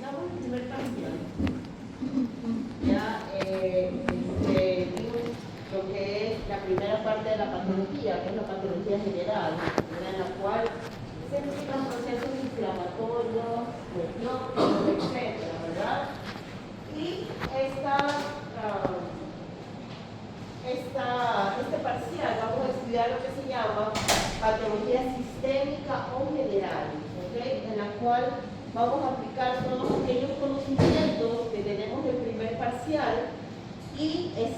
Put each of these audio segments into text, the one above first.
aplicamos el primer parcial, ya vimos lo que es la primera parte de la patología, que es la patología general, ¿verdad? En la cual se implican procesos inflamatorios, nerviosos, etcétera, ¿verdad? Y este parcial vamos a estudiar lo que se llama patología sistémica o general, ¿okay? En la cual vamos a aplicar todos aquellos conocimientos que tenemos del primer parcial y es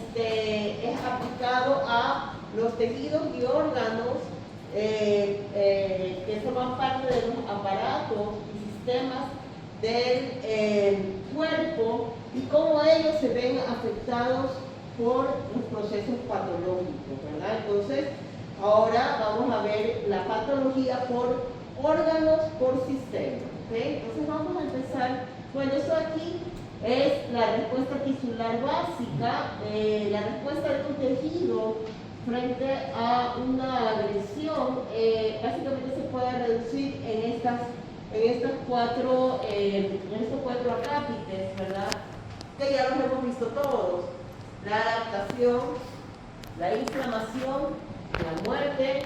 aplicado a los tejidos y órganos que forman parte de los aparatos y sistemas del cuerpo y cómo ellos se ven afectados por los procesos patológicos, ¿verdad? Entonces, ahora vamos a ver la patología por órganos, por sistema, ¿ok? Entonces vamos a empezar, bueno, eso aquí es la respuesta tisular básica, la respuesta de un tejido frente a una agresión, básicamente se puede reducir en estos cuatro acápites, ¿verdad? Que ya los hemos visto todos: la adaptación, la inflamación, la muerte,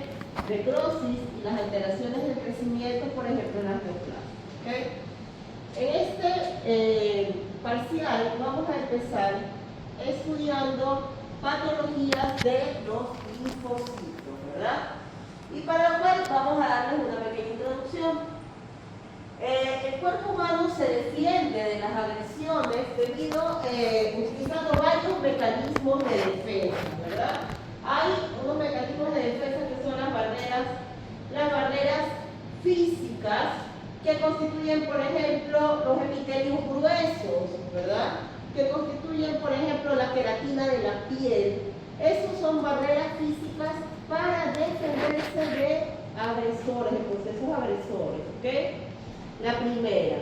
necrosis y las alteraciones del crecimiento, por ejemplo, en las neoplasias. ¿Okay? En este parcial vamos a empezar estudiando patologías de los linfocitos, ¿verdad? Y para lo cual vamos a darles una pequeña introducción. El cuerpo humano se defiende de las agresiones utilizando varios mecanismos de defensa, ¿verdad? Hay unos mecanismos de defensa que son las barreras físicas, que constituyen, por ejemplo, los epitelios gruesos, ¿verdad? Que constituyen, por ejemplo, la queratina de la piel. Esas son barreras físicas para defenderse de agresores, de procesos agresores, ¿ok? La primera.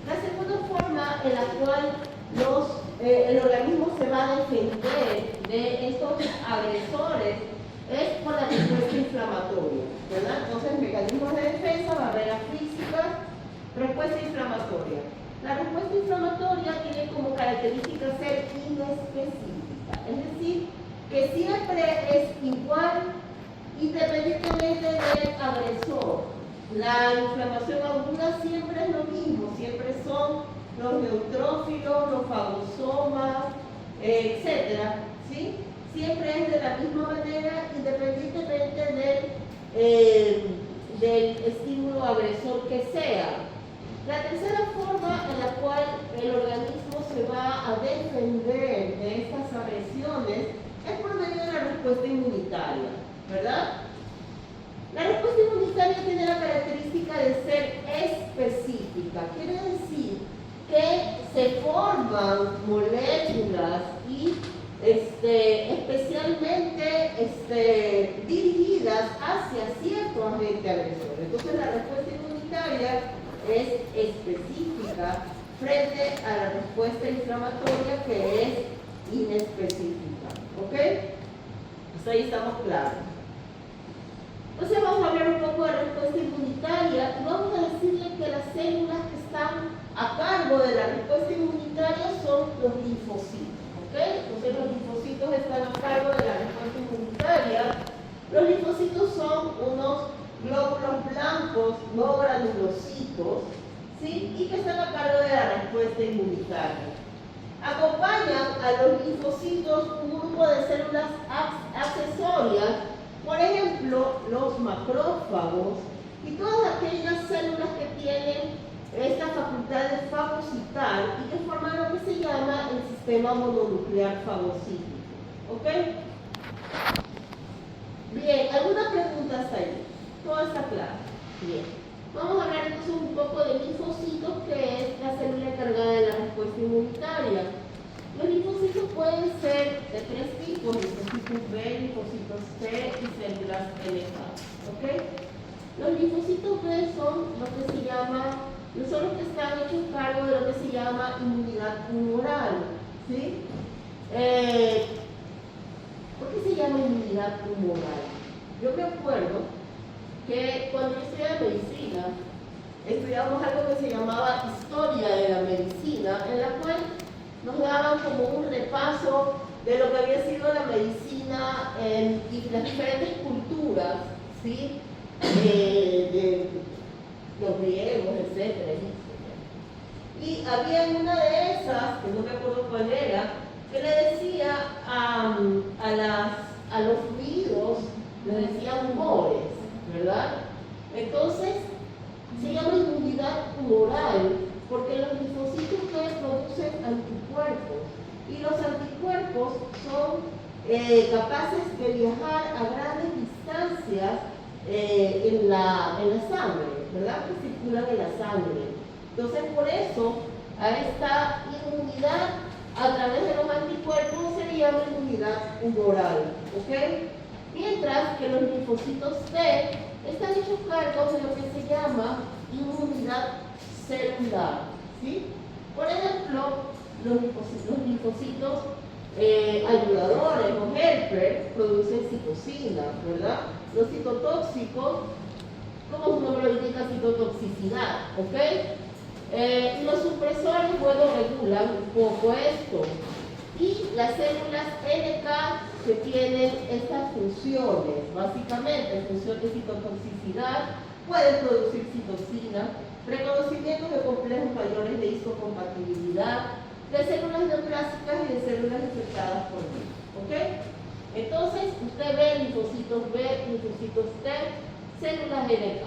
La segunda forma en la cual el organismo se va a defender de estos agresores es por la respuesta inflamatoria, ¿verdad? Entonces, mecanismos de defensa, barreras físicas, respuesta inflamatoria. La respuesta inflamatoria tiene como característica ser inespecífica, es decir, que siempre es igual independientemente del agresor. La inflamación aguda siempre es lo mismo, siempre son los neutrófilos, los fagosomas, etcétera, ¿sí? Siempre es de la misma manera, independientemente del estímulo agresor que sea. La tercera forma en la cual el organismo se va a defender de estas agresiones es por medio de la respuesta inmunitaria, ¿verdad? La respuesta inmunitaria tiene la característica de ser específica, quiere decir que se forman moléculas y especialmente dirigidas hacia cierto agente agresor. Entonces la respuesta inmunitaria es específica frente a la respuesta inflamatoria, que es inespecífica. ¿Ok? Pues ahí estamos claros. Entonces vamos a hablar un poco de respuesta inmunitaria y vamos a decirle que las células que están a cargo de la respuesta inmunitaria son los linfocitos. ¿Okay? Entonces los linfocitos están a cargo de la respuesta inmunitaria. Los linfocitos son unos glóbulos blancos, no granulocitos, ¿sí? Y que están a cargo de la respuesta inmunitaria. Acompañan a los linfocitos un grupo de células accesorias, por ejemplo, los macrófagos y todas aquellas células que tienen esta facultad de fagocitar y que forman lo que se llama el sistema mononuclear fagocítico. ¿Ok? Bien, ¿alguna pregunta hasta ahí? Todo está claro. Bien. Vamos a hablar entonces un poco de linfocitos, que es la célula encargada de la respuesta inmunitaria. Los linfocitos pueden ser de tres tipos: linfocitos B, linfocitos T y células NK. ¿Ok? Los linfocitos B son lo que se llama, son los que están hechos cargo de lo que se llama inmunidad tumoral. ¿Sí? ¿Por qué se llama inmunidad tumoral? Yo me acuerdo que cuando yo estudiaba medicina, estudiamos algo que se llamaba historia de la medicina. daban como un repaso de lo que había sido la medicina en las diferentes culturas, ¿sí? De los griegos, etcétera. Y había una de esas, que no me acuerdo cuál era, que le decía a los fluidos, les decían humores, ¿verdad? Entonces, se llama inmunidad humoral, porque los linfocitos que producen anticuerpos, y los anticuerpos son capaces de viajar a grandes distancias en la sangre, ¿verdad? Que circulan en la sangre. Entonces, por eso, a esta inmunidad a través de los anticuerpos se le llama inmunidad humoral, ¿ok? Mientras que los linfocitos T están hechos cargo de lo que se llama inmunidad celular, ¿sí? Por ejemplo, los linfocitos ayudadores o helper producen citocina, ¿verdad? Los citotóxicos, como su nombre lo indica, citotoxicidad, ¿ok? Y los supresores, bueno, regulan un poco esto. Y las células NK que tienen estas funciones, básicamente, función de citotoxicidad, pueden producir citocina, reconocimiento de complejos mayores de histocompatibilidad, de células neoplásicas y de células infectadas por virus, ¿ok? Entonces, usted ve linfocitos B, linfocitos T, células NK.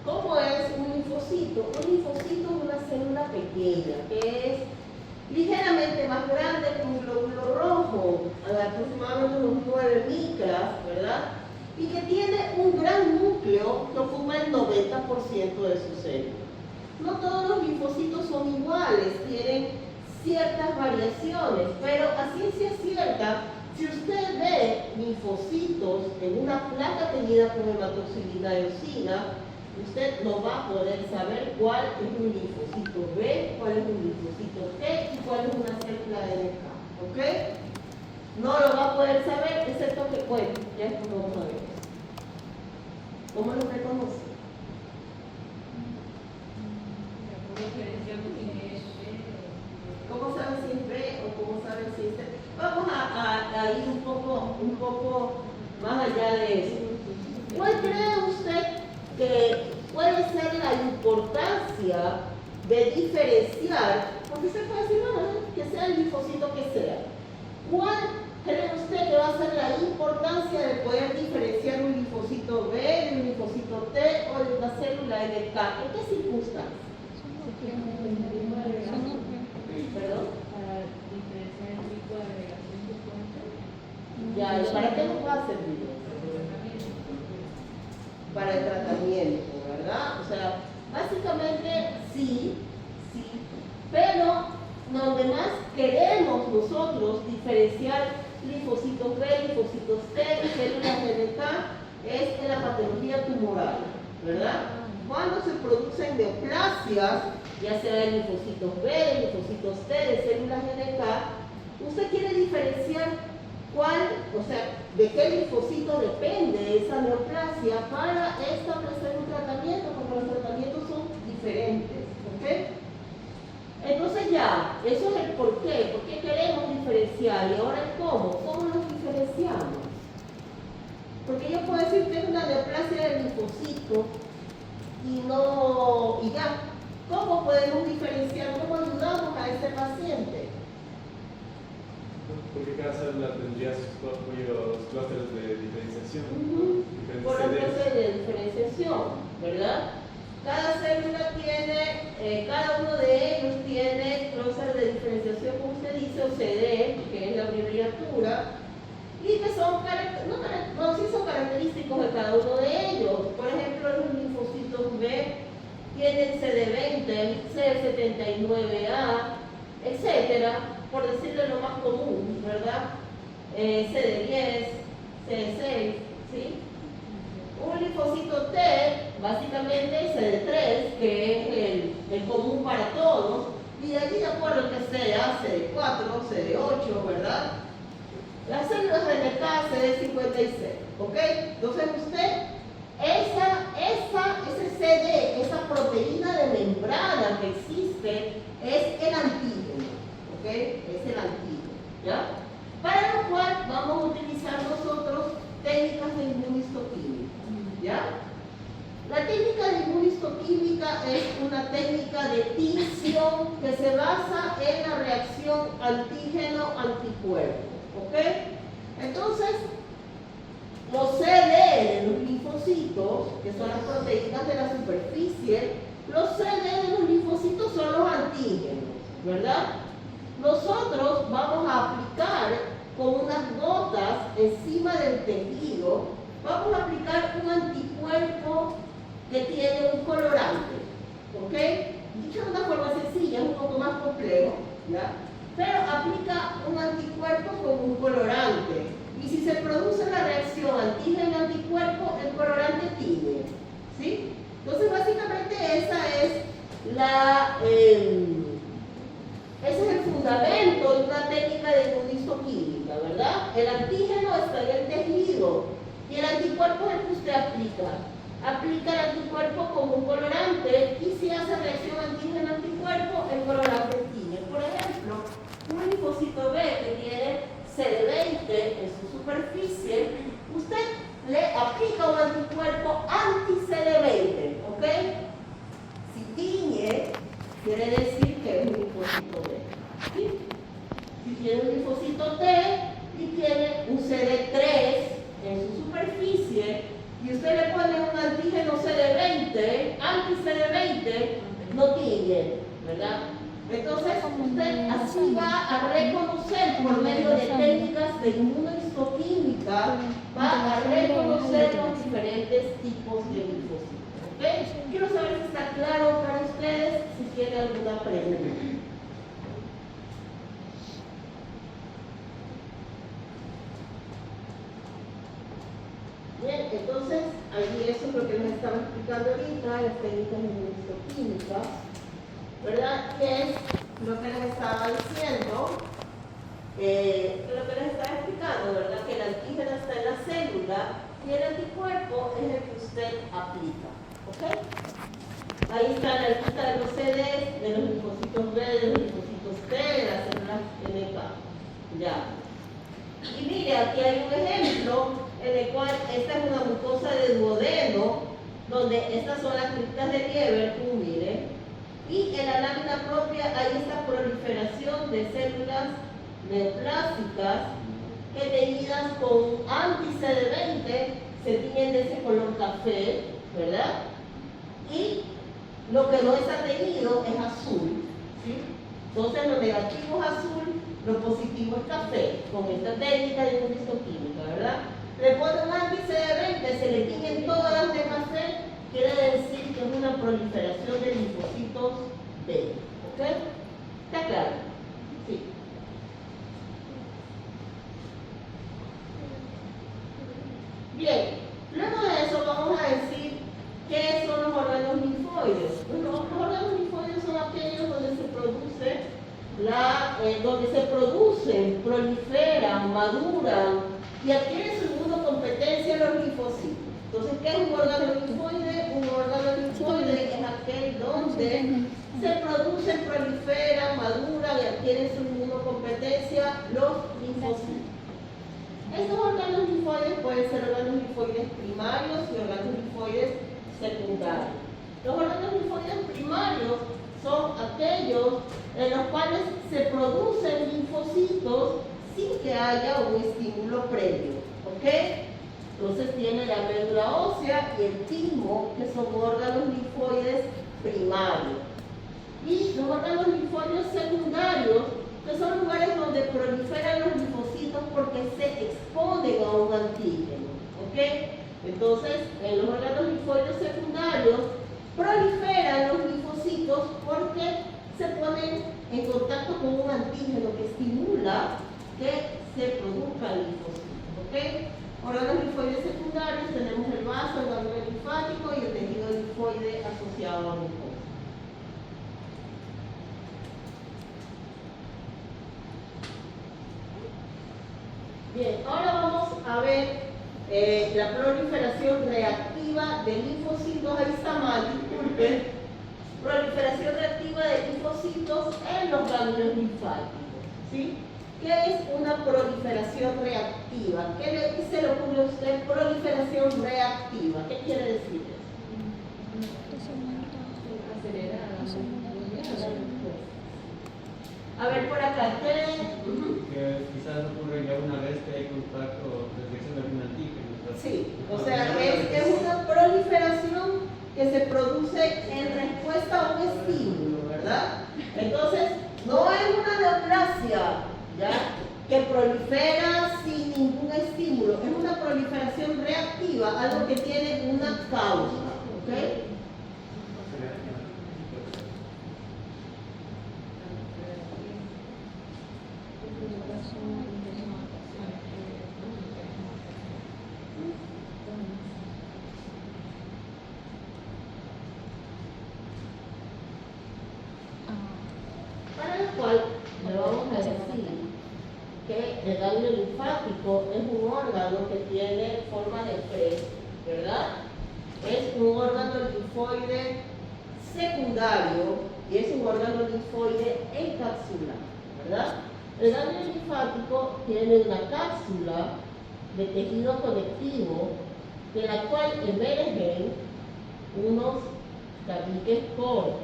¿Cómo es un linfocito? Un linfocito es una célula pequeña que es ligeramente más grande que un glóbulo rojo, aproximadamente unos 9 micras, ¿verdad? Y que tiene un gran núcleo que ocupa el 90% de sus células. No todos los linfocitos son iguales, tienen ciertas variaciones, pero a ciencia cierta, si usted ve linfocitos en una placa teñida con hematoxilina y eosina, usted no va a poder saber cuál es un linfocito B, cuál es un linfocito T y cuál es una célula NK, ¿ok? No lo va a poder saber, excepto que, bueno, ya esto lo vamos a ver. ¿Cómo lo reconoce? ¿Cómo sabe si es B o cómo sabe si es T? Vamos a ir un poco más allá de eso. ¿Cuál cree usted que puede ser la importancia de diferenciar, porque usted puede decir, bueno, que sea el linfocito que sea? ¿Cuál cree usted que va a ser la importancia de poder diferenciar un linfocito B, de un linfocito T o de una célula NK? ¿En qué circunstancias? ¿Perdón? Para diferenciar el tipo de agregación de fuentes. Ya, ¿y para qué nos va a servir? Para el tratamiento, ¿verdad? O sea, básicamente sí, pero donde más queremos nosotros diferenciar linfocitos B, linfocitos T y células NK es en la patología tumoral, ¿verdad? Cuando se producen neoplasias, ya sea de linfocitos B, de linfocitos T, de células NK, usted quiere diferenciar cuál, o sea, de qué linfocito depende esa neoplasia para establecer un tratamiento, porque los tratamientos son diferentes, ¿ok? Entonces ya, eso es el por qué queremos diferenciar, y ahora el cómo los diferenciamos. Porque yo puedo decir que es una neoplasia del linfocito y ya, ¿cómo podemos diferenciar? ¿Cómo ayudamos a ese paciente? Porque cada célula tendría sus propios clústeres de diferenciación. Por los clústeres de diferenciación, ¿verdad? Cada célula tiene, cada uno de ellos tiene clústeres de diferenciación, como usted dice, o CD, que es la abreviatura, y que son, sí son característicos de cada uno de ellos. Por ejemplo, los linfocitos B tienen CD20, CD79A, etcétera, por decirle lo más común, ¿verdad? CD10, CD6, ¿sí? Un linfocito T, básicamente CD3, que es el común para todos, y de aquí de acuerdo que sea CD4, CD8, ¿verdad? Las células de NK, CD56, ¿ok? Entonces usted, ese CD, esa proteína de membrana que existe, es el antígeno, ¿ok? ¿ok? Es el antígeno, ¿ya? Para lo cual vamos a utilizar nosotros técnicas de inmunistoquímica, ¿ya? La técnica de inmunistoquímica es una técnica de tinción que se basa en la reacción antígeno-anticuerpo, ¿ok? Entonces, los CD de los linfocitos, que son las proteínas de la superficie, los CD de los linfocitos son los antígenos, ¿verdad? Nosotros vamos a aplicar con unas gotas encima del tejido, vamos a aplicar un anticuerpo que tiene un colorante, ¿ok? Dicho de una forma sencilla, es un poco más complejo, ¿ya? Pero aplica un anticuerpo con un colorante. Y si se produce la reacción antígeno-anticuerpo, el colorante tiñe, ¿sí? Entonces, básicamente, ese es el fundamento de una técnica de inmunistoquímica, ¿verdad? El antígeno está en el tejido y el anticuerpo es el que usted aplica. Aplica el anticuerpo como un colorante y si hace reacción antígeno-anticuerpo, el colorante tiñe. Por ejemplo, un linfocito B que tiene CD20 en su superficie, usted le aplica un anticuerpo anti-CD20, ¿ok? Si tiñe, quiere decir que es un linfocito B, ¿sí? Si tiene un linfocito T y tiene un CD3 en su superficie, y usted le pone un antígeno CD20, anti-CD20, no tiñe, ¿verdad? Entonces, usted así va a reconocer por medio de técnicas de inmunistoquímica, va a reconocer los diferentes tipos de linfocitos, ¿ok? Quiero saber si está claro para ustedes, si tienen alguna pregunta. Bien, entonces, ahí eso es lo que nos estaba explicando ahorita, las técnicas de inmunistoquímica, ¿verdad? Que es lo que les estaba diciendo, lo que les estaba explicando, ¿verdad? Que el antígeno está en la célula y el anticuerpo es el que usted aplica, ¿ok? Ahí está la lista de los CD, de los linfocitos B, de los linfocitos T, de las células NK, ya. Y mire, aquí hay un ejemplo en el cual esta es una mucosa de duodeno, donde estas son las criptas de Lieber, mire, y en la lámina propia hay esta proliferación de células neoplásicas que teñidas con anti-CD20 se tiñen de ese color café, ¿verdad? Y lo que no está teñido es azul, ¿sí? Entonces lo negativo es azul, lo positivo es café, con esta técnica de inmunistoquímica, ¿verdad? Le ponen un anti-CD20, se le tiñen todas las de café, quiere decir que es una proliferación de linfocitos B, ¿ok? ¿Está claro? Sí. Bien, luego de eso vamos a decir qué son los órganos linfoides. Los órganos linfoides son aquellos donde se producen, proliferan, maduran y adquieren su inmunocompetencia los linfocitos. Entonces, ¿qué es un órgano linfoide? Un órgano linfoide es aquel donde se producen, proliferan, maduran y adquieren su inmunocompetencia los linfocitos. Estos órganos linfoides pueden ser órganos linfoides primarios y órganos linfoides secundarios. Los órganos linfoides primarios son aquellos en los cuales se producen linfocitos sin que haya un estímulo previo, ¿ok? Entonces tiene la médula ósea y el timo, que son órganos linfoides primarios. Y los órganos linfoides secundarios, que son lugares donde proliferan los linfocitos porque se exponen a un antígeno, ¿ok? Entonces, en los órganos linfoides secundarios proliferan los linfocitos porque se ponen en contacto con un antígeno que estimula que se produzcan linfocitos, ¿ok? Órganos linfoides secundarios tenemos el vaso, el ganglio linfático y el tejido linfoide asociado a mucosa. Bien, ahora vamos a ver la proliferación reactiva de linfocitos. Ahí está mal, disculpen. Proliferación reactiva de linfocitos en los ganglios linfáticos. ¿Sí? ¿Qué es una proliferación reactiva? ¿Qué se le ocurre a usted? Proliferación reactiva. ¿Qué quiere decir eso? Acelerada. A ver, por acá, ¿qué? Que quizás ocurre ya una vez que hay contacto de detección de algún antígeno. Sí, o sea, es una proliferación que se produce en respuesta a un estímulo, ¿verdad? Entonces, no es una neoplasia, ¿ya? Que prolifera sin ningún estímulo, es una proliferación reactiva, algo que tiene una causa, ¿ok? Para lo cual le vamos a decir que el ganglio linfático es un órgano que tiene forma de fresa, ¿verdad? Es un órgano linfoide secundario y es un órgano linfoide encapsulado, ¿verdad? El ganglio linfático tiene una cápsula de tejido conectivo de la cual emergen unos tabiques cortos.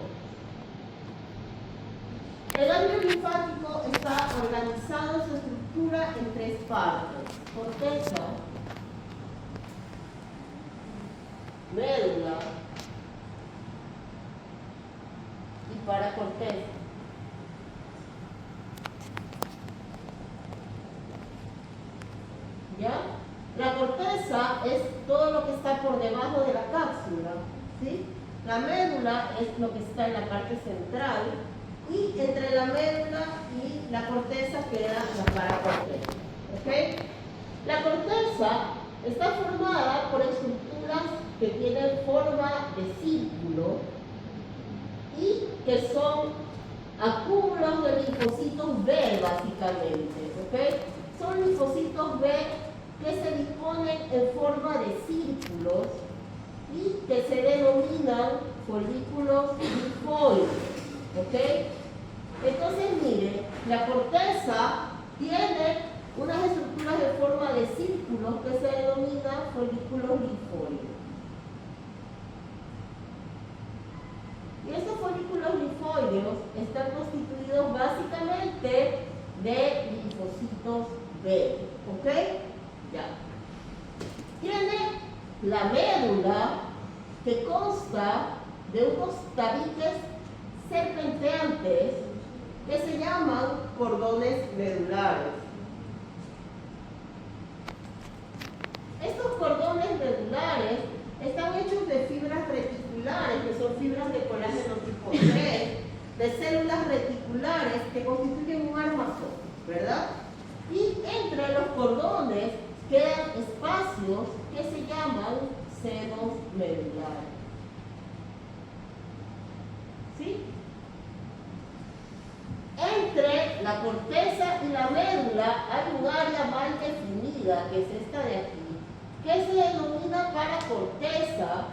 El ganglio linfático está organizado en su estructura en tres partes: corteza, médula y paracorteza. ¿Ya? La corteza es todo lo que está por debajo de la cápsula, ¿sí? La médula es lo que está en la parte central y entre la médula y la corteza queda la paracorteza, ¿ok? La corteza está formada por estructuras que tienen forma de círculo y que son acúmulos de linfocitos B básicamente, ¿ok? Son linfocitos B que se disponen en forma de círculos y que se denominan folículos linfoides, ¿ok? Entonces, mire, la corteza tiene unas estructuras de forma de círculos que se denominan folículos linfoides. Y estos folículos linfoides están constituidos básicamente de linfocitos B, ¿ok? Ya. Tiene la médula que consta de unos tabiques serpenteantes que se llaman cordones medulares. Estos cordones medulares están hechos de fibras reticulares, que son fibras de colágeno tipo 3, de células reticulares que constituyen un armazón, ¿verdad? Y entre los cordones quedan espacios que se llaman senos medulares. ¿Sí? Entre la corteza y la médula hay un área mal definida, que es esta de aquí, que se denomina paracorteza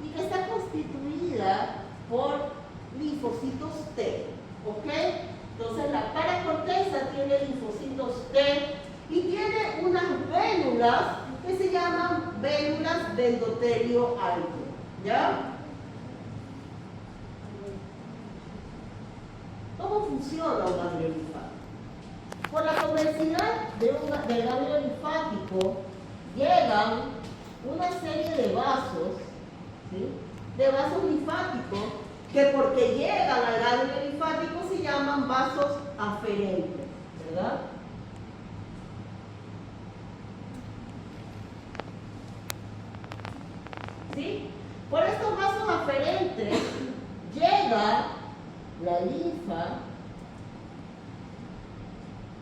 y que está constituida por linfocitos T, ¿ok? Entonces la paracorteza tiene linfocitos T y tiene unas vénulas que se llaman vénulas de endotelio alto, ¿ya? ¿Cómo funciona un ganglio linfático? Por la convexidad del ganglio linfático llegan una serie de vasos, ¿sí? De vasos linfáticos que porque llegan al ganglio linfático se llaman vasos aferentes, ¿verdad? ¿Sí? Por estos vasos aferentes llega la linfa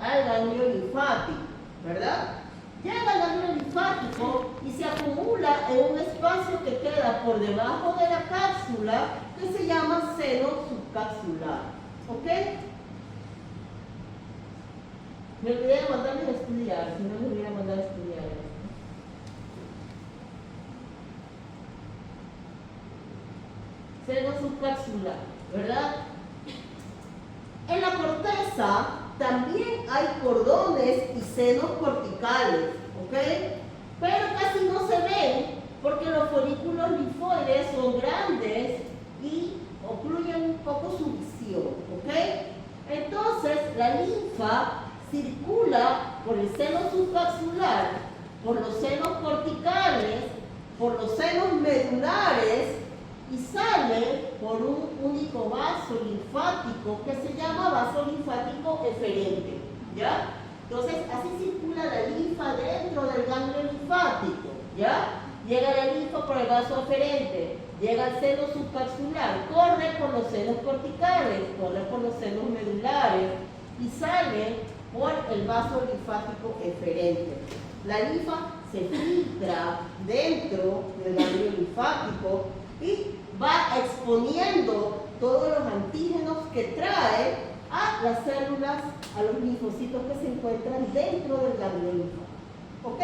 al ganglio linfático, ¿verdad? Llega al ganglio linfático y se acumula en un espacio que queda por debajo de la cápsula que se llama seno subcapsular, ¿ok? Me olvidé de mandarles a estudiar, si no les hubiera mandado a estudiar esto. Seno subcapsular, ¿verdad? En la corteza también hay cordones y senos corticales, ¿ok? Pero casi no se ven porque los folículos linfoides son grandes y ocluyen un poco su visión, ¿ok? Entonces, la linfa circula por el seno subcapsular, por los senos corticales, por los senos medulares y sale por un único vaso linfático que se llama vaso linfático eferente, ¿ya? Entonces, así circula la linfa dentro del ganglio linfático, ¿ya? Llega la linfa por el vaso eferente, llega al seno subcapsular, corre por los senos corticales, corre por los senos medulares y sale por el vaso linfático eferente. La linfa se filtra dentro del ganglio linfático y va exponiendo todos los antígenos que trae a las células, a los linfocitos que se encuentran dentro del ganglio linfático. ¿Ok?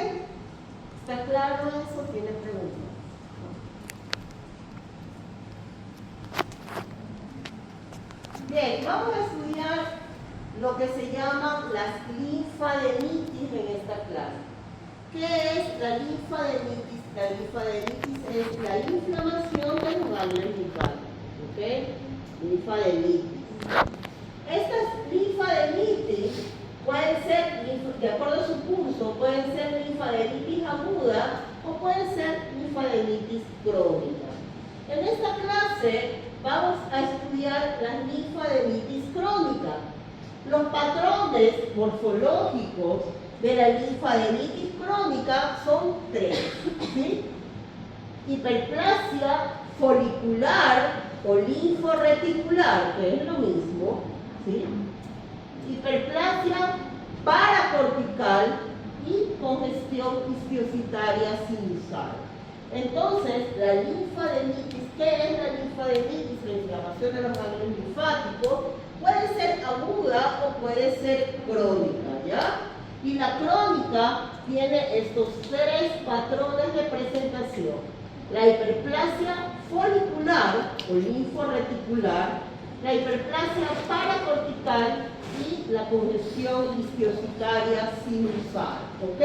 ¿Está claro eso? ¿Tiene preguntas? Bien, vamos a estudiar lo que se llaman las linfadenitis en esta clase. ¿Qué es la linfadenitis? La linfadenitis es la inflamación de los ganglios linfáticos, ¿ok? Linfadenitis. Estas linfadenitis pueden ser, de acuerdo a su curso, pueden ser linfadenitis aguda o pueden ser linfadenitis crónica. En esta clase vamos a estudiar las linfadenitis crónicas. Los patrones morfológicos de la linfadenitis crónica son tres, ¿sí? Hiperplasia folicular o linforeticular, que es lo mismo, ¿sí? Hiperplasia paracortical y congestión isquiositaria sinusal. Entonces, la linfadenitis, ¿qué es la linfadenitis? La inflamación de los ganglios linfáticos puede ser aguda o puede ser crónica, ¿ya? Y la crónica tiene estos tres patrones de presentación: la hiperplasia folicular o linforeticular, la hiperplasia paracortical y la congestión isquiositaria sinusal, ¿ok?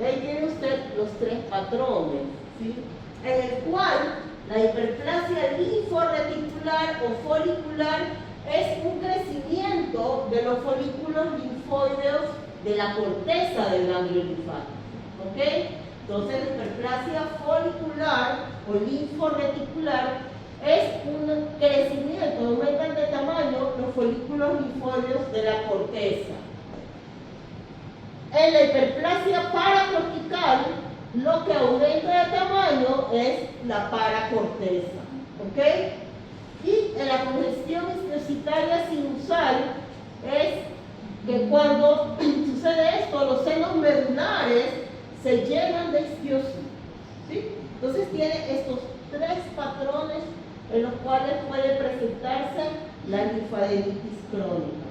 Ahí tiene usted los tres patrones, ¿sí? En el cual la hiperplasia linforeticular o folicular es un crecimiento de los folículos linfoideos de la corteza del ganglio linfático, ¿ok? Entonces, la hiperplasia folicular o linforeticular es un crecimiento, aumentan de tamaño los folículos linfoideos de la corteza. En la hiperplasia paracortical, lo que aumenta de tamaño es la paracorteza, ¿ok? Y en la congestión isquiositaria sinusal es que cuando sucede esto, los senos medulares se llenan de isquiosis, ¿sí? Entonces tiene estos tres patrones en los cuales puede presentarse la linfadenitis crónica: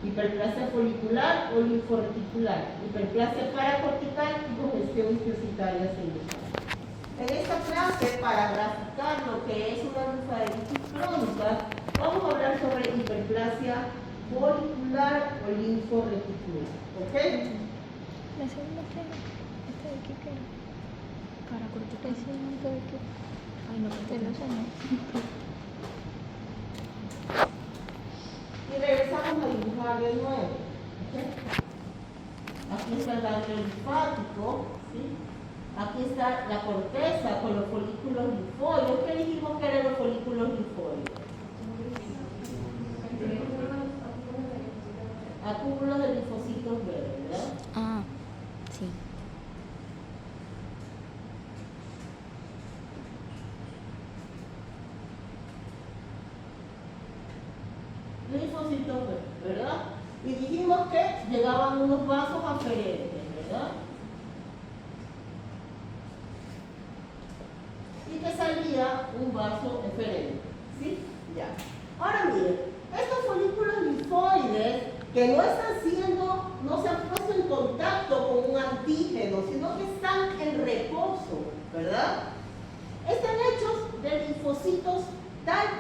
hiperplasia folicular o linforeticular, hiperplasia paracortical y congestión isquiositaria sinusal. En esta clase, para graficar lo que es una linfadenitis crónica, vamos a hablar sobre hiperplasia folicular o linforeticular, ¿ok? La segunda prueba, esta de aquí que para cortar ese monto de que ay no, que no sé, no. Y regresamos a dibujar de nuevo, ¿ok? Aquí está el ganglio linfático, ¿sí? Aquí está la corteza con los folículos linfoides. ¿Qué dijimos que eran los folículos linfoides? Acúmulos de linfocitos verdes, ¿verdad? Ah, sí. Linfocitos verdes, ¿verdad? Y dijimos que llegaban unos vasos aferentes, ¿verdad? Y que salía un vaso eferente, ¿sí? Ya. Ahora miren, estos folículos linfoides que no están siendo, no se han puesto en contacto con un antígeno, sino que están en reposo, ¿verdad? Están hechos de linfocitos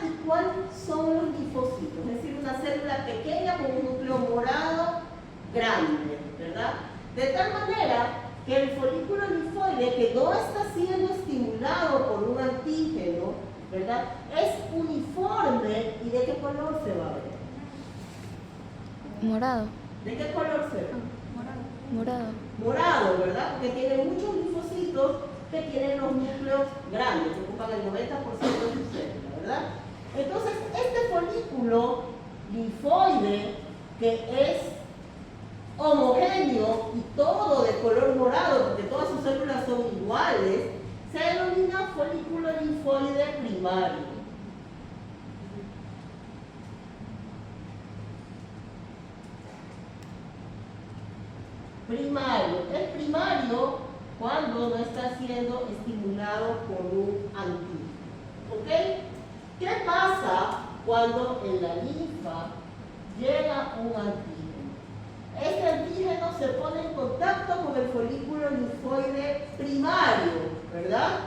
¿y cuáles son los linfocitos? Es decir, una célula pequeña con un núcleo morado grande, ¿verdad? De tal manera que el folículo linfoide, que no está siendo estimulado por un antígeno, ¿verdad?, es uniforme. ¿Y de qué color se va a ver? Morado. ¿De qué color se ve? Morado. Morado, ¿verdad? Porque tiene muchos linfocitos que tienen los núcleos grandes, que ocupan el 90% de su célula, ¿verdad? Entonces, este folículo linfoide, que es homogéneo y todo de color morado, porque todas sus células son iguales, se denomina folículo linfoide primario. Primario. Es primario cuando no está siendo estimulado por un antígeno. ¿Ok? ¿Qué pasa cuando en la linfa llega un antígeno? Este antígeno se pone en contacto con el folículo linfoide primario, ¿verdad?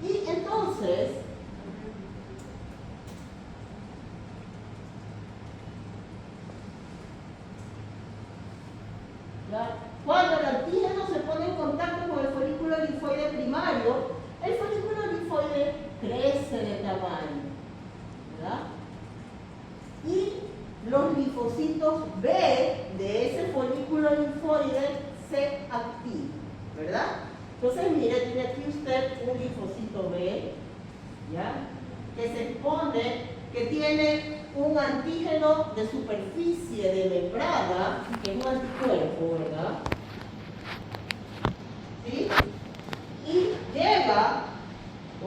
Y entonces, cuando el antígeno se pone en contacto con el folículo linfoide primario, el folículo linfoide crece de tamaño, ¿verdad? Y los linfocitos B de ese folículo linfoide se activan, ¿verdad? Entonces, mire, tiene aquí usted un linfocito B, ¿ya?, que se expone, que tiene un antígeno de superficie de membrana, que es un anticuerpo, ¿verdad? ¿Sí? Y llega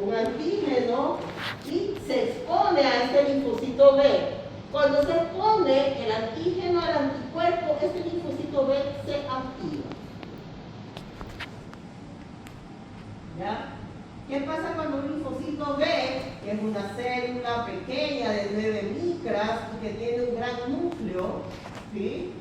un antígeno y se expone a este linfocito B. Cuando se expone el antígeno al anticuerpo, este linfocito B se activa. ¿Ya? ¿Qué pasa cuando un linfocito B, que es una célula pequeña de 9 micras y que tiene un gran núcleo, ¿sí?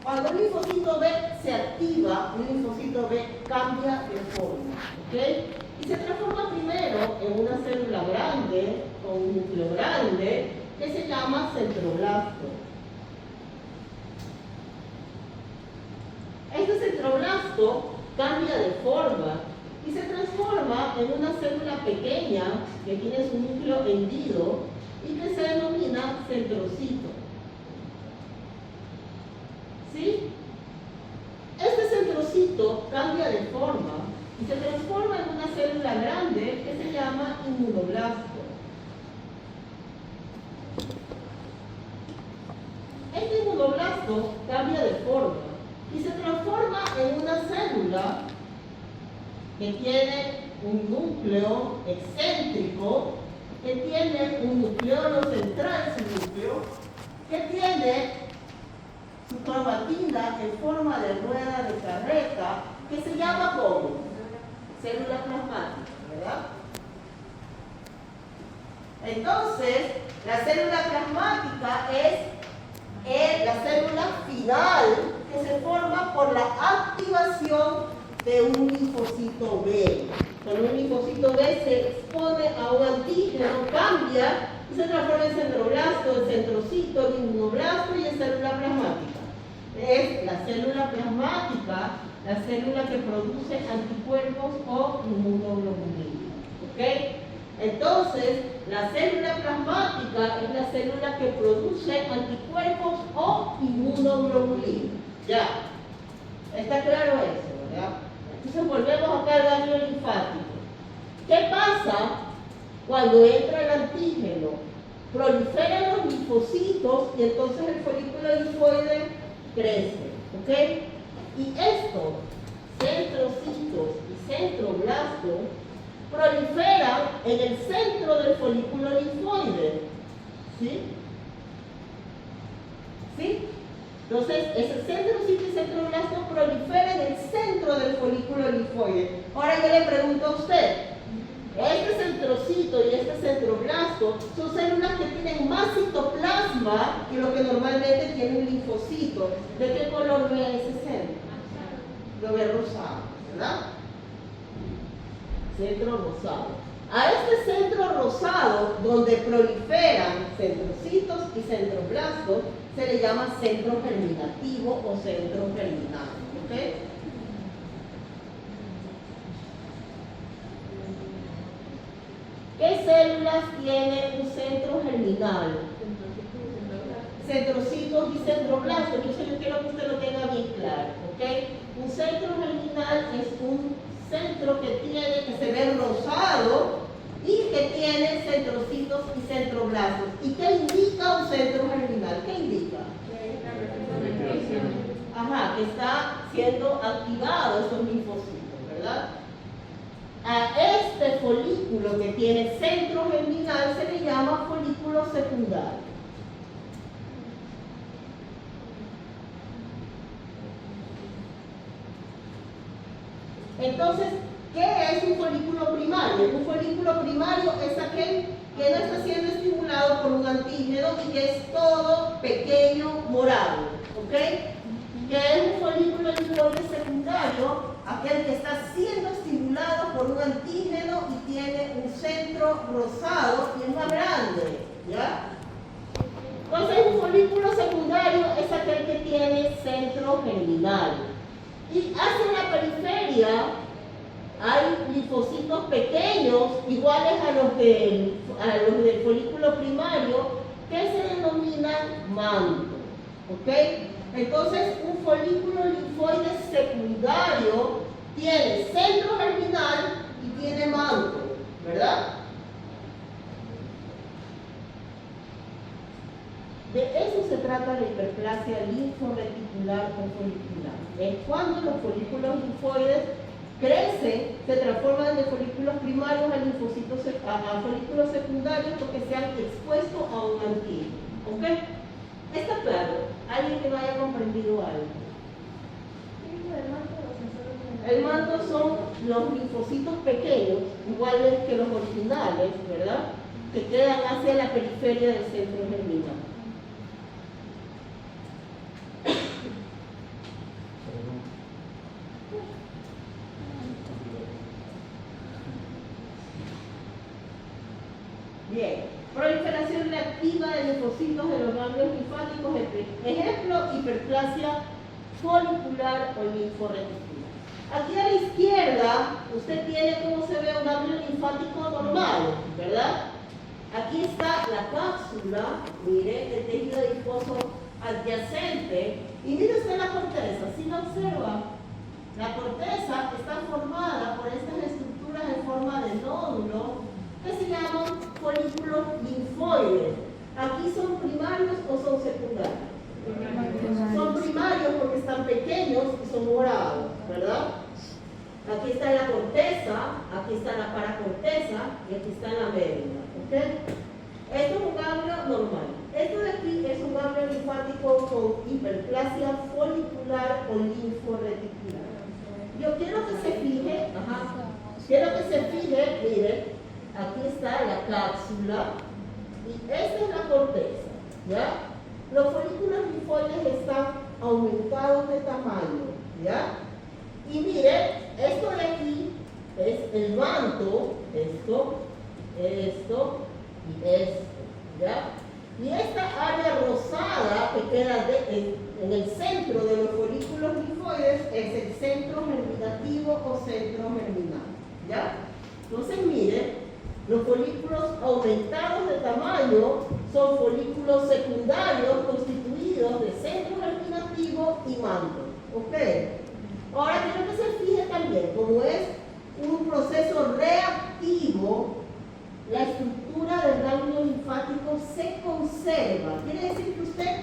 Cuando un linfocito B se activa, un linfocito B cambia de forma, ¿ok? Y se transforma primero en una célula grande, con un núcleo grande, que se llama centroblasto. Este centroblasto cambia de forma y se transforma en una célula pequeña que tiene su núcleo hendido y que se denomina centrocito. ¿Sí? Este centrocito cambia de forma y se transforma en una célula grande que se llama inmunoblasto. Este inmunoblasto cambia de forma y se transforma en una célula que tiene un núcleo excéntrico, que tiene un nucleolo central, su núcleo, que tiene su cromatina en forma de rueda de carreta, que se llama como célula plasmática, ¿verdad? Entonces, la célula plasmática es la célula final que se forma por la activación de un linfocito B. Cuando un linfocito B se expone a un antígeno, cambia y se transforma en centroblasto, en centrocito, en inmunoblasto y en célula plasmática. Es la célula plasmática la célula que produce anticuerpos o inmunoglobulina. ¿Ok? Entonces, la célula plasmática es la célula que produce anticuerpos o inmunoglobulina. Ya. ¿Está claro eso, verdad? Entonces volvemos acá al ganglio linfático. ¿Qué pasa cuando entra el antígeno? Proliferan los linfocitos y entonces el folículo linfoide crece. ¿Ok? Y estos centrocitos y centroblastos proliferan en el centro del folículo linfoide. ¿Sí? ¿Sí? Entonces, ese centrocito y centroblasto proliferan en el centro del folículo linfoide. Ahora yo le pregunto a usted, este centrocito y este centroblasto son células que tienen más citoplasma que lo que normalmente tiene un linfocito. ¿De qué color ve ese centro? Lo ve rosado, ¿verdad? Centro rosado. A este centro rosado, donde proliferan centrocitos y centroblastos, se le llama centro germinativo o centro germinal. ¿Ok? ¿Qué células tiene un centro germinal? Centrocitos y centroblastos. Entonces yo quiero que usted lo tenga bien claro. ¿Ok? Un centro germinal es un centro que se ve rosado y que tiene centrocitos y centroblastos. ¿Y qué indica un centro germinal? ¿Qué indica? Ajá, que está siendo activado esos linfocitos, ¿verdad? A este folículo que tiene centro germinal se le llama folículo secundario. Entonces, ¿qué es un folículo primario? Un folículo primario es aquel que no está siendo estimulado por un antígeno y que es todo pequeño morado. ¿Ok? ¿Qué es un folículo linfoide secundario? Aquel que está siendo estimulado por un antígeno y tiene un centro rosado y es más grande. ¿Ya? Entonces, un folículo secundario es aquel que tiene centro germinal. Y hacia la periferia hay linfocitos pequeños, iguales a los del folículo primario, que se denominan manto. ¿Ok? Entonces, un folículo linfoide secundario tiene centro germinal y tiene manto, ¿verdad? De eso se trata la hiperplasia linforeticular o folicular. Es cuando los folículos linfoides crecen, se transforman de folículos primarios a folículos secundarios porque se han expuesto a un antígeno. ¿Ok? ¿Está claro? ¿Alguien que no haya comprendido algo? El manto son los linfocitos pequeños, iguales que los originales, ¿verdad? Que quedan hacia la periferia del centro germinal. Bien, proliferación reactiva de linfocitos de los ganglios linfáticos, ejemplo, hiperplasia folicular o linforeticular. Aquí a la izquierda, usted tiene cómo se ve un ganglio linfático normal, ¿verdad? Aquí está la cápsula, mire, el tejido adiposo adyacente, y mire usted la corteza, ¿sí la observa? La corteza está formada por estas estructuras en forma de nódulo, que se llaman folículos linfoides. ¿Aquí son primarios o son secundarios? Son primarios porque están pequeños y son morados, ¿verdad? Aquí está la corteza, aquí está la paracorteza y aquí está la médula. ¿Ok? Esto es un ganglio normal. Esto de aquí es un ganglio linfático con hiperplasia folicular o linforeticular. Yo quiero que se fije, mire, aquí está la cápsula y esta es la corteza, ¿ya? Los folículos linfoides están aumentados de tamaño, ¿ya? Y mire, esto de aquí es el manto, esto y esto, ¿ya? Y esta área rosada que queda en el centro de los folículos linfoides es el centro germinativo o centro germinal, ¿ya? Entonces, mire, los folículos aumentados de tamaño son folículos secundarios constituidos de centro germinativo y manto. ¿Ok? Ahora quiero que se fije también, como es un proceso reactivo, la estructura del ganglio linfático se conserva. Quiere decir que usted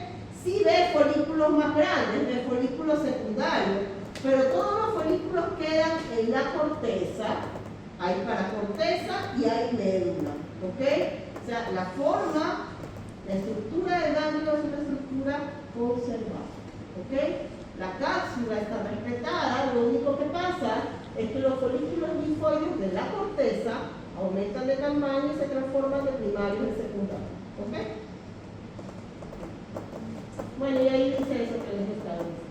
sí ve folículos más grandes, ve folículos secundarios, pero todos los folículos quedan en la corteza. Hay paracorteza y hay médula, ¿ok? O sea, la forma, la estructura del ganglio es una estructura conservada, ¿ok? La cápsula está respetada, lo único que pasa es que los folículos linfoides de la corteza aumentan de tamaño y se transforman de primarios en secundarios, ¿ok? Bueno, y ahí dice eso que les estaba diciendo.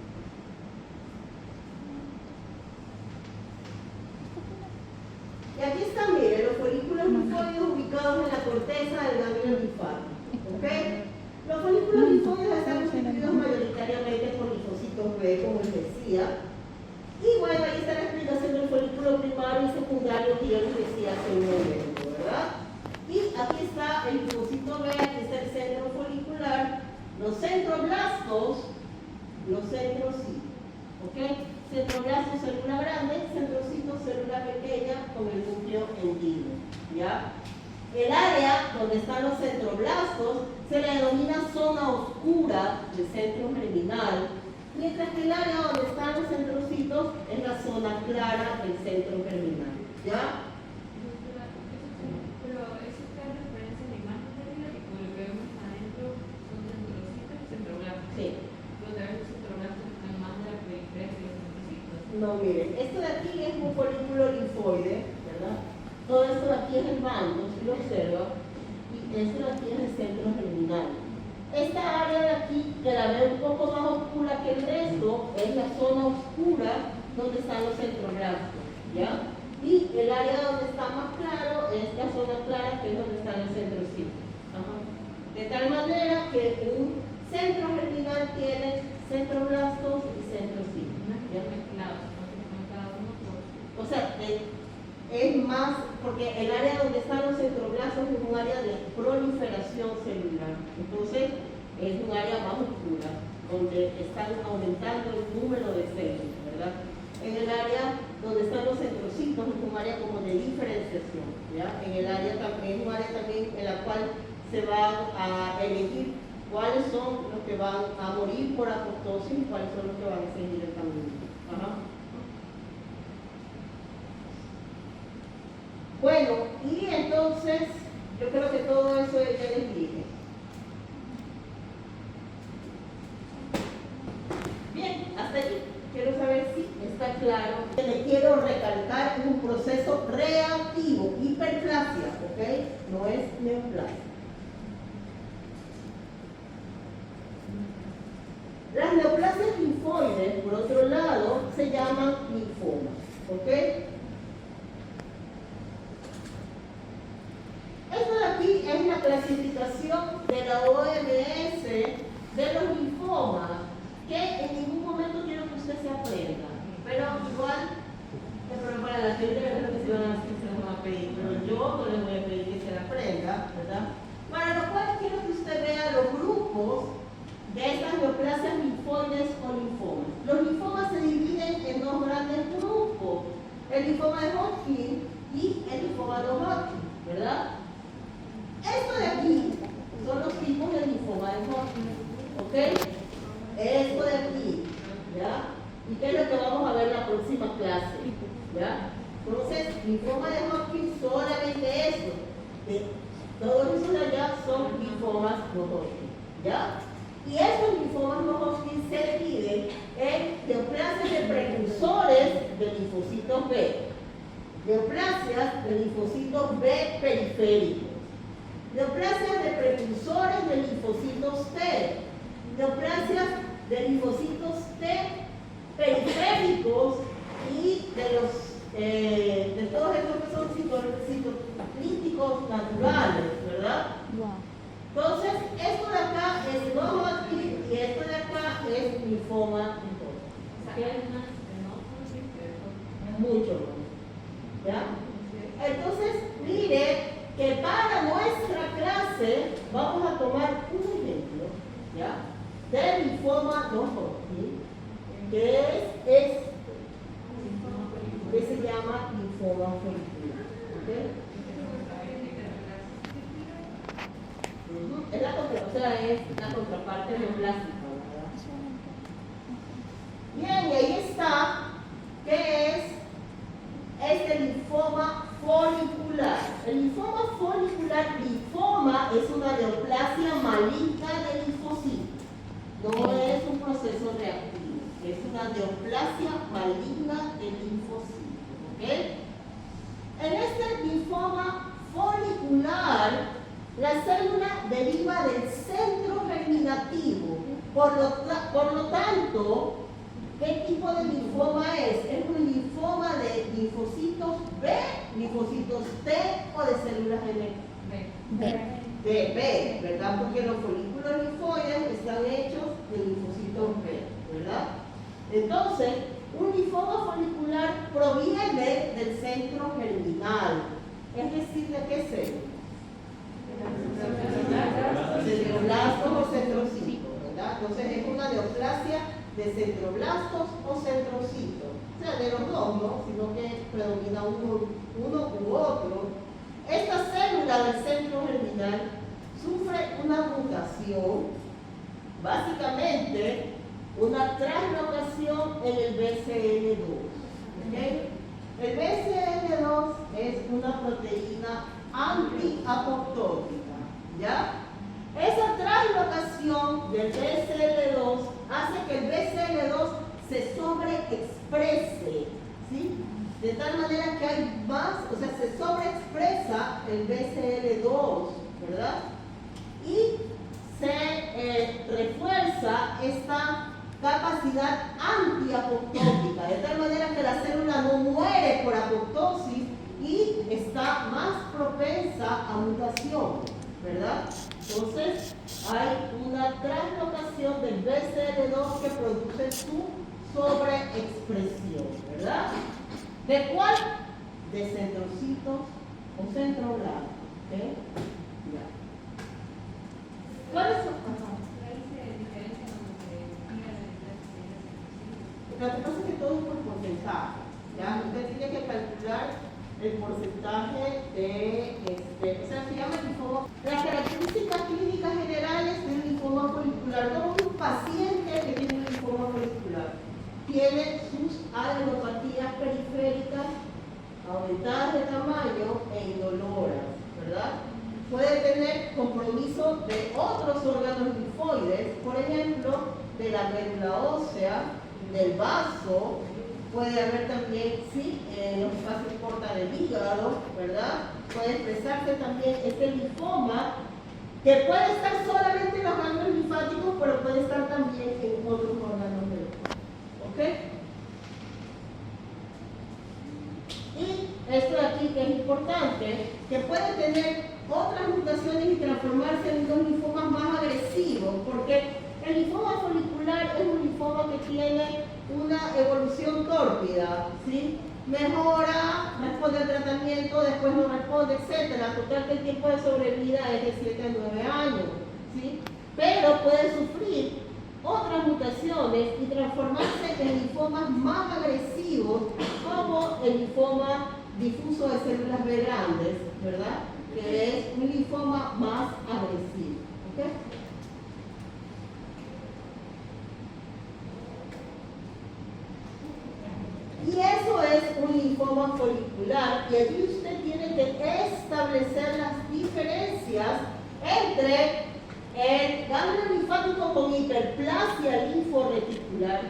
Y aquí están, miren, los folículos linfoides ubicados en la corteza. corteza del ganglio linfático. ¿Ok? Los folículos linfoides están constituidos mayoritariamente por linfocitos B, como les decía. Y bueno, ahí está la explicación del folículo primario y secundario que yo les decía hace un momento, ¿verdad? Y aquí está el linfocito B, aquí está el centro folicular, los centroblastos, los centrocitos, ¿ok? Centroblastos, célula grande, centrocitos, célula pequeña con el núcleo hendido, ¿ya? El área donde están los centroblastos se le denomina zona oscura del centro germinal, mientras que el área donde están los centrocitos es la zona clara del centro germinal, ¿ya? Pero eso está en referencia a la imagen de arriba, que como lo que vemos adentro son centrocitos y centroblastos. Sí. Los de los centroblastos están más de la periferia que los centrocitos. No, miren, esto de aquí es un folículo linfoide, ¿verdad? Todo esto de aquí es el bando, si lo observa, y esto de aquí es el centro germinal. Esta área de aquí, que la ve un poco más oscura que el resto, es la zona oscura donde están los centroblastos, ¿ya? Y el área donde está más claro es la zona clara, que es donde están los centrocitos. Ajá. De tal manera que un centro germinal tiene centroblastos y centrocitos. ¿Ya? Mezclados, no cada uno por... O sea, es más, porque el área donde están los centroblastos es un área de proliferación celular. Entonces, es un área más oscura, donde están aumentando el número de células, ¿verdad? En el área donde están los centrocitos es un área como de diferenciación, ¿ya? En el área también, es un área también en la cual se va a elegir cuáles son los que van a morir por apoptosis y cuáles son los que van a seguir el camino. Ajá. Bueno, y entonces, yo creo que todo eso ya les dije. Bien, hasta aquí. Quiero saber si está claro. Lo que le quiero recalcar es un proceso reactivo, hiperplasia, ¿ok? No es neoplasia. Las neoplasias linfoides, por otro lado, se llaman linfomas, ¿ok? Esto de aquí es la clasificación de la OMS de los linfomas, que en ningún momento quiero que usted se aprenda, pero igual, pero para la gente es lo que se van a pedir, pero yo no les voy a pedir que se la aprenda, ¿verdad? Para lo cual quiero que usted vea los grupos de estas neoplasias linfoides o linfomas. Los linfomas se dividen en dos grandes grupos, el linfoma de Hodgkin y el linfoma de Hodgkin, ¿verdad? Esto de aquí son los tipos de linfoma de Hodgkin, ¿ok? Esto de aquí, ¿ya? ¿Y qué es lo que vamos a ver en la próxima clase? ¿Ya? Entonces, linfoma de Hodgkin, solamente esto. Todos esos de allá son linfomas no Hodgkin, ¿ya? Y estos linfomas no Hodgkin se dividen en neoplasias de precursores de linfocitos B, neoplasias de linfocitos B periféricos, neoplasias de precursores de linfocitos T, neoplasias de linfocitos T periféricos y de todos estos que son citoclíticos naturales, ¿verdad? Entonces, esto de acá es no Hodgkin y esto de acá es linfoma linfoide. ¿Qué hay más que no? Mucho más. ¿Ya? Entonces, mire que para nuestra clase vamos a tomar un ejemplo, ¿ya? De linfoma no Hodgkin, que es este, que se llama linfoma folicular. ¿Okay? Es la contraparte neoplástica, ¿verdad? Bien, y ahí está, que es este linfoma folicular. El linfoma folicular, linfoma es una neoplasia maligna del linfocito. No es un proceso reactivo, es una neoplasia maligna del linfocito. ¿Ok? En este linfoma folicular, la célula deriva del centro germinativo. Por lo tanto, ¿qué tipo de linfoma es? ¿Es un linfoma de linfocitos B, linfocitos T o de células NK? de B, ¿verdad? Porque los folículos linfoides están hechos de linfocitos B, ¿verdad? Entonces, un linfoma folicular proviene del centro germinal, es decir, ¿de qué célula? Centroblastos o centrocitos, ¿verdad? Entonces es una neoplasia de centroblastos o centrocitos, o sea, de los dos, ¿no? Sino que predomina uno u otro. Esta célula del centro germinal sufre una mutación, básicamente una translocación en el BCL2. ¿Okay? El BCL2 es una proteína antiapoptótica, ¿ya? Esa translocación del BCL2 hace que el BCL2 se sobreexprese, ¿sí? De tal manera que hay más, o sea, se sobreexpresa el BCL2, ¿verdad? Y se refuerza esta capacidad antiapoptótica, de tal manera que la célula no muere por apoptosis y está más propensa a mutación, ¿verdad? Entonces, hay una translocación del BCL2 que produce su sobreexpresión, ¿verdad? ¿De cuál? De centrocitos o centroblastos, ¿ok? Ya. ¿Cuáles son? Lo que pasa es que todo es por porcentaje, ¿ya? Usted tiene que calcular el porcentaje de, o sea, se llama linfoma. Las características clínicas generales del linfoma folicular. Como un paciente que tiene un linfoma folicular tiene sus adenopatías periféricas aumentadas de tamaño e indoloras, ¿verdad? Puede tener compromiso de otros órganos linfoides, por ejemplo, de la médula ósea, del vaso. Puede haber también, sí, los espacios corta del hígado, ¿verdad? Puede expresarse también este linfoma, que puede estar solamente en los ganglios linfáticos, pero puede estar también en otros órganos del cuerpo. ¿Ok? Y esto de aquí que es importante, que puede tener otras mutaciones y transformarse en unos linfomas más agresivos, porque el linfoma folicular es un linfoma que tiene una evolución tórpida, ¿sí? Mejora, responde al tratamiento, después no responde, etc. Total que el tiempo de sobrevida es de 7 a 9 años, ¿sí? Pero puede sufrir otras mutaciones y transformarse en linfomas más agresivos, como el linfoma difuso de células B grandes, ¿verdad? Que es un linfoma más agresivo, ¿ok? Y eso es un linfoma folicular, y allí usted tiene que establecer las diferencias entre el ganglio linfático con hiperplasia linforeticular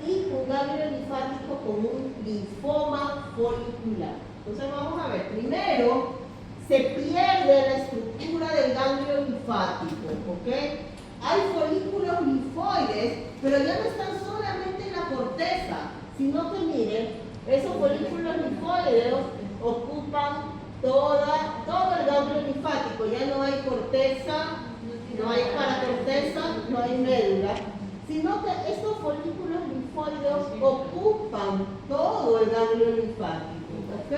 y un ganglio linfático con un linfoma folicular. Entonces vamos a ver, primero se pierde la estructura del ganglio linfático, ¿ok? Hay folículos linfoides, pero ya no están solamente en la corteza, sino que miren, esos folículos linfoides ocupan todo el ganglio linfático, ya no hay corteza, no hay paracorteza, no hay médula, sino que estos folículos linfoides ocupan todo el ganglio linfático, ¿ok?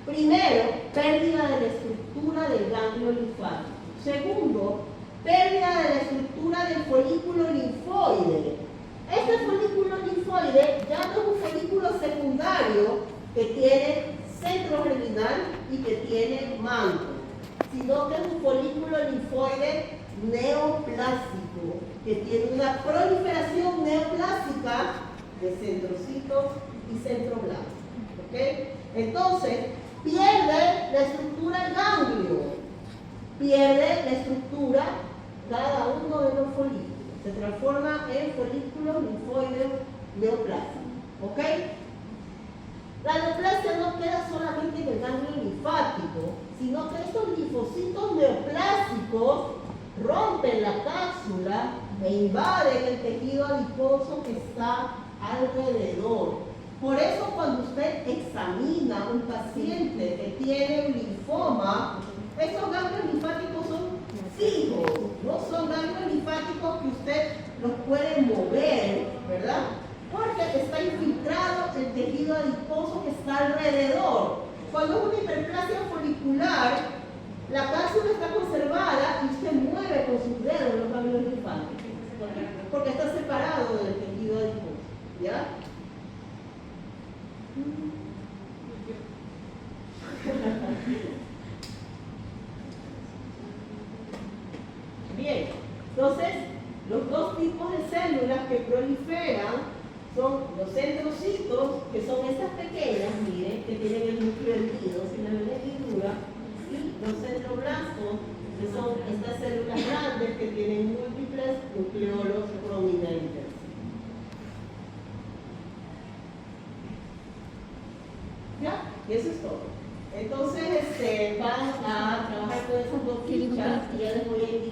Primero, pérdida de la estructura del ganglio linfático. Segundo, pérdida de la estructura del folículo linfoide. Este folículo linfoide ya no es un folículo secundario que tiene centro germinal y que tiene manto, sino que es un folículo linfoide neoplásico, que tiene una proliferación neoplásica de centrocitos y centroblastos. ¿Ok? Entonces, pierde la estructura del ganglio, pierde la estructura cada uno de los folículos. Se transforma en folículos linfoides neoplásicos. ¿Ok? La neoplasia no queda solamente en el ganglio linfático, sino que estos linfocitos neoplásicos rompen la cápsula e invaden el tejido adiposo que está alrededor. Por eso cuando usted examina a un paciente que tiene un linfoma, Esos ganglios linfáticos son fijos, no son ganglios linfáticos que usted los puede mover, ¿verdad? Porque está infiltrado el tejido adiposo que está alrededor. Cuando es una hiperplasia folicular, la cápsula está conservada y usted mueve con sus dedos los ganglios linfáticos, porque está separado del tejido adiposo, ¿ya? Bien, entonces los dos tipos de células que proliferan son los centrocitos, que son estas pequeñas, miren, que tienen el núcleo hendido sin la hendiduras, y los centroblastos, que son estas células grandes que tienen múltiples nucleolos prominentes. ¿Ya? Y eso es todo. Entonces, van a trabajar con esas dos fichas y ya les voy a indicar.